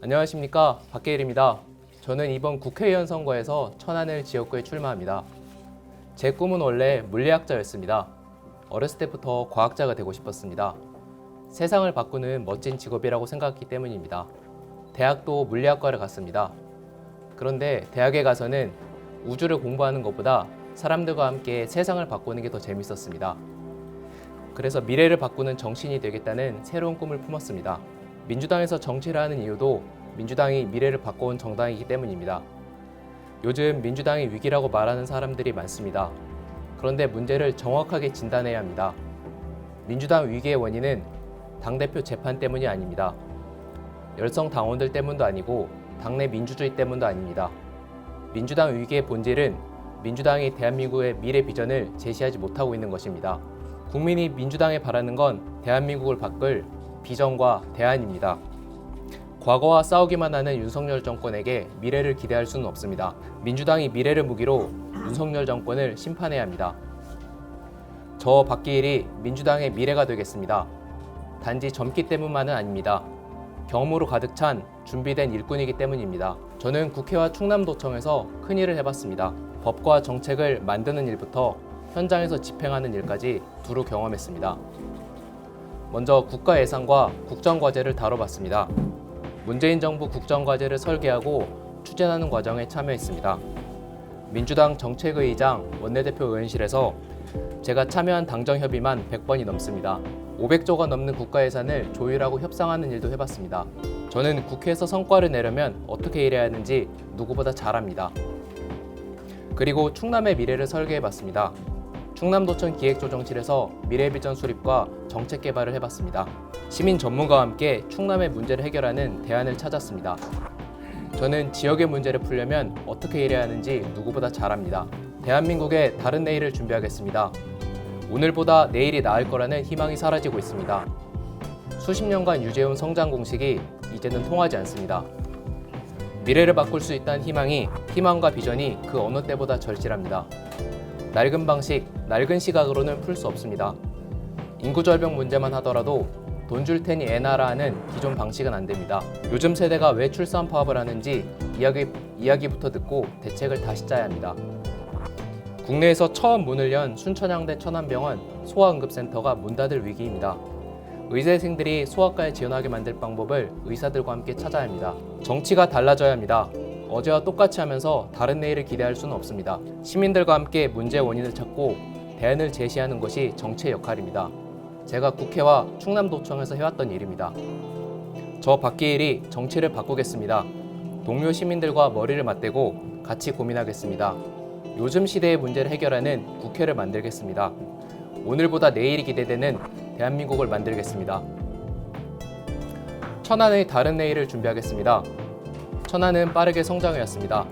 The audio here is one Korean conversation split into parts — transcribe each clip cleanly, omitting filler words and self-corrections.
안녕하십니까, 박계일입니다. 저는 이번 국회의원 선거에서 천안을 지역구에 출마합니다. 제 꿈은 원래 물리학자였습니다. 어렸을 때부터 과학자가 되고 싶었습니다. 세상을 바꾸는 멋진 직업이라고 생각했기 때문입니다. 대학도 물리학과를 갔습니다. 그런데 대학에 가서는 우주를 공부하는 것보다 사람들과 함께 세상을 바꾸는 게 더 재밌었습니다. 그래서 미래를 바꾸는 정치인이 되겠다는 새로운 꿈을 품었습니다. 민주당에서 정치를 하는 이유도 민주당이 미래를 바꿔온 정당이기 때문입니다. 요즘 민주당이 위기라고 말하는 사람들이 많습니다. 그런데 문제를 정확하게 진단해야 합니다. 민주당 위기의 원인은 당대표 재판 때문이 아닙니다. 열성 당원들 때문도 아니고 당내 민주주의 때문도 아닙니다. 민주당 위기의 본질은 민주당이 대한민국의 미래 비전을 제시하지 못하고 있는 것입니다. 국민이 민주당에 바라는 건 대한민국을 바꿀 비전과 대안입니다. 과거와 싸우기만 하는 윤석열 정권에게 미래를 기대할 수는 없습니다. 민주당이 미래를 무기로 윤석열 정권을 심판해야 합니다. 저 박기일이 민주당의 미래가 되겠습니다. 단지 젊기 때문만은 아닙니다. 경험으로 가득 찬 준비된 일꾼이기 때문입니다. 저는 국회와 충남도청에서 큰 일을 해봤습니다. 법과 정책을 만드는 일부터 현장에서 집행하는 일까지 두루 경험했습니다. 먼저 국가예산과 국정과제를 다뤄봤습니다. 문재인 정부 국정과제를 설계하고 추진하는 과정에 참여했습니다. 민주당 정책의장 원내대표 의원실에서 제가 참여한 당정협의만 100번이 넘습니다. 500조가 넘는 국가예산을 조율하고 협상하는 일도 해봤습니다. 저는 국회에서 성과를 내려면 어떻게 일해야 하는지 누구보다 잘 압니다. 그리고 충남의 미래를 설계해봤습니다. 충남도청 기획조정실에서 미래비전 수립과 정책 개발을 해봤습니다. 시민 전문가와 함께 충남의 문제를 해결하는 대안을 찾았습니다. 저는 지역의 문제를 풀려면 어떻게 일해야 하는지 누구보다 잘 압니다. 대한민국의 다른 내일을 준비하겠습니다. 오늘보다 내일이 나을 거라는 희망이 사라지고 있습니다. 수십 년간 유지해온 성장 공식이 이제는 통하지 않습니다. 미래를 바꿀 수 있다는 희망과 비전이 그 어느 때보다 절실합니다. 낡은 방식, 낡은 시각으로는 풀 수 없습니다. 인구 절벽 문제만 하더라도 돈 줄 테니 애 낳아라 하는 기존 방식은 안 됩니다. 요즘 세대가 왜 출산 파업을 하는지 이야기부터 듣고 대책을 다시 짜야 합니다. 국내에서 처음 문을 연 순천향대 천안병원 소아응급센터가 문 닫을 위기입니다. 의대생들이 소아과에 지원하게 만들 방법을 의사들과 함께 찾아야 합니다. 정치가 달라져야 합니다. 어제와 똑같이 하면서 다른 내일을 기대할 수는 없습니다. 시민들과 함께 문제의 원인을 찾고 대안을 제시하는 것이 정치의 역할입니다. 제가 국회와 충남도청에서 해왔던 일입니다. 저 박기일이 정치를 바꾸겠습니다. 동료 시민들과 머리를 맞대고 같이 고민하겠습니다. 요즘 시대의 문제를 해결하는 국회를 만들겠습니다. 오늘보다 내일이 기대되는 대한민국을 만들겠습니다. 천안의 다른 내일을 준비하겠습니다. 천안은 빠르게 성장해왔습니다.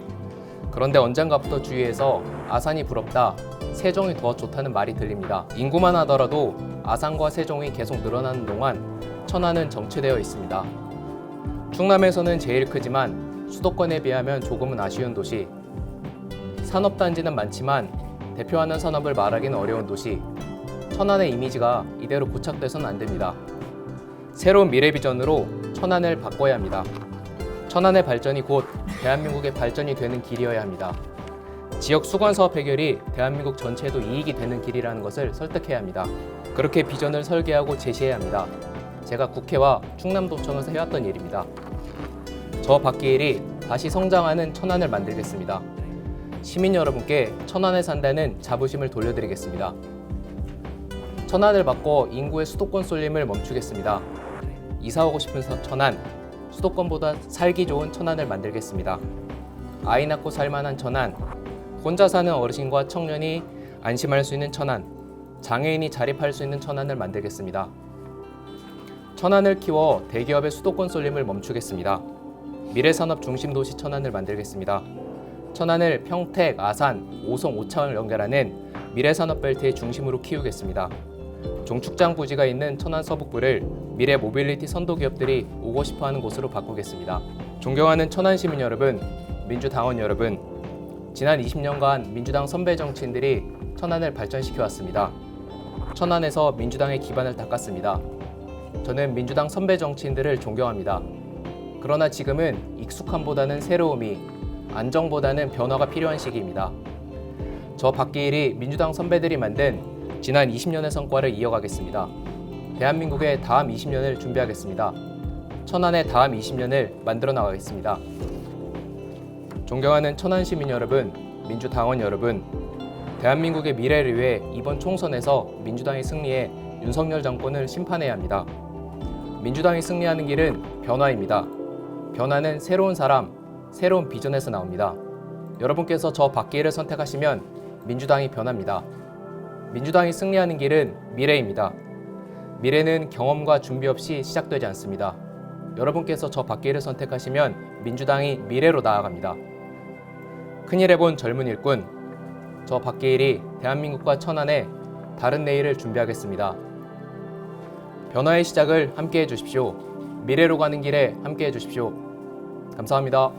그런데 언젠가부터 주위에서 아산이 부럽다, 세종이 더 좋다는 말이 들립니다. 인구만 하더라도 아산과 세종이 계속 늘어나는 동안 천안은 정체되어 있습니다. 충남에서는 제일 크지만 수도권에 비하면 조금은 아쉬운 도시, 산업단지는 많지만 대표하는 산업을 말하기는 어려운 도시, 천안의 이미지가 이대로 고착돼서는 안 됩니다. 새로운 미래 비전으로 천안을 바꿔야 합니다. 천안의 발전이 곧 대한민국의 발전이 되는 길이어야 합니다. 지역 수건 사업 해결이 대한민국 전체에도 이익이 되는 길이라는 것을 설득해야 합니다. 그렇게 비전을 설계하고 제시해야 합니다. 제가 국회와 충남도청에서 해왔던 일입니다. 저 박기일이 다시 성장하는 천안을 만들겠습니다. 시민 여러분께 천안에 산다는 자부심을 돌려드리겠습니다. 천안을 바꿔 인구의 수도권 쏠림을 멈추겠습니다. 이사 오고 싶은 천안, 수도권보다 살기 좋은 천안을 만들겠습니다. 아이 낳고 살만한 천안, 혼자 사는 어르신과 청년이 안심할 수 있는 천안, 장애인이 자립할 수 있는 천안을 만들겠습니다. 천안을 키워 대기업의 수도권 쏠림을 멈추겠습니다. 미래산업 중심도시 천안을 만들겠습니다. 천안을 평택, 아산, 오송, 오창을 연결하는 미래산업벨트의 중심으로 키우겠습니다. 종축장 부지가 있는 천안 서북부를 미래 모빌리티 선도기업들이 오고 싶어하는 곳으로 바꾸겠습니다. 존경하는 천안 시민 여러분, 민주당원 여러분, 지난 20년간 민주당 선배 정치인들이 천안을 발전시켜왔습니다. 천안에서 민주당의 기반을 닦았습니다. 저는 민주당 선배 정치인들을 존경합니다. 그러나 지금은 익숙함보다는 새로움이, 안정보다는 변화가 필요한 시기입니다. 저 박기일이 민주당 선배들이 만든 지난 20년의 성과를 이어가겠습니다. 대한민국의 다음 20년을 준비하겠습니다. 천안의 다음 20년을 만들어 나가겠습니다. 존경하는 천안 시민 여러분, 민주당원 여러분, 대한민국의 미래를 위해 이번 총선에서 민주당이 승리해 윤석열 정권을 심판해야 합니다. 민주당이 승리하는 길은 변화입니다. 변화는 새로운 사람, 새로운 비전에서 나옵니다. 여러분께서 저 박기일을 선택하시면 민주당이 변합니다. 민주당이 승리하는 길은 미래입니다. 미래는 경험과 준비 없이 시작되지 않습니다. 여러분께서 저 박기일을 선택하시면 민주당이 미래로 나아갑니다. 큰일 해본 젊은 일꾼, 저 박기일이 대한민국과 천안에 다른 내일을 준비하겠습니다. 변화의 시작을 함께 해주십시오. 미래로 가는 길에 함께 해주십시오. 감사합니다.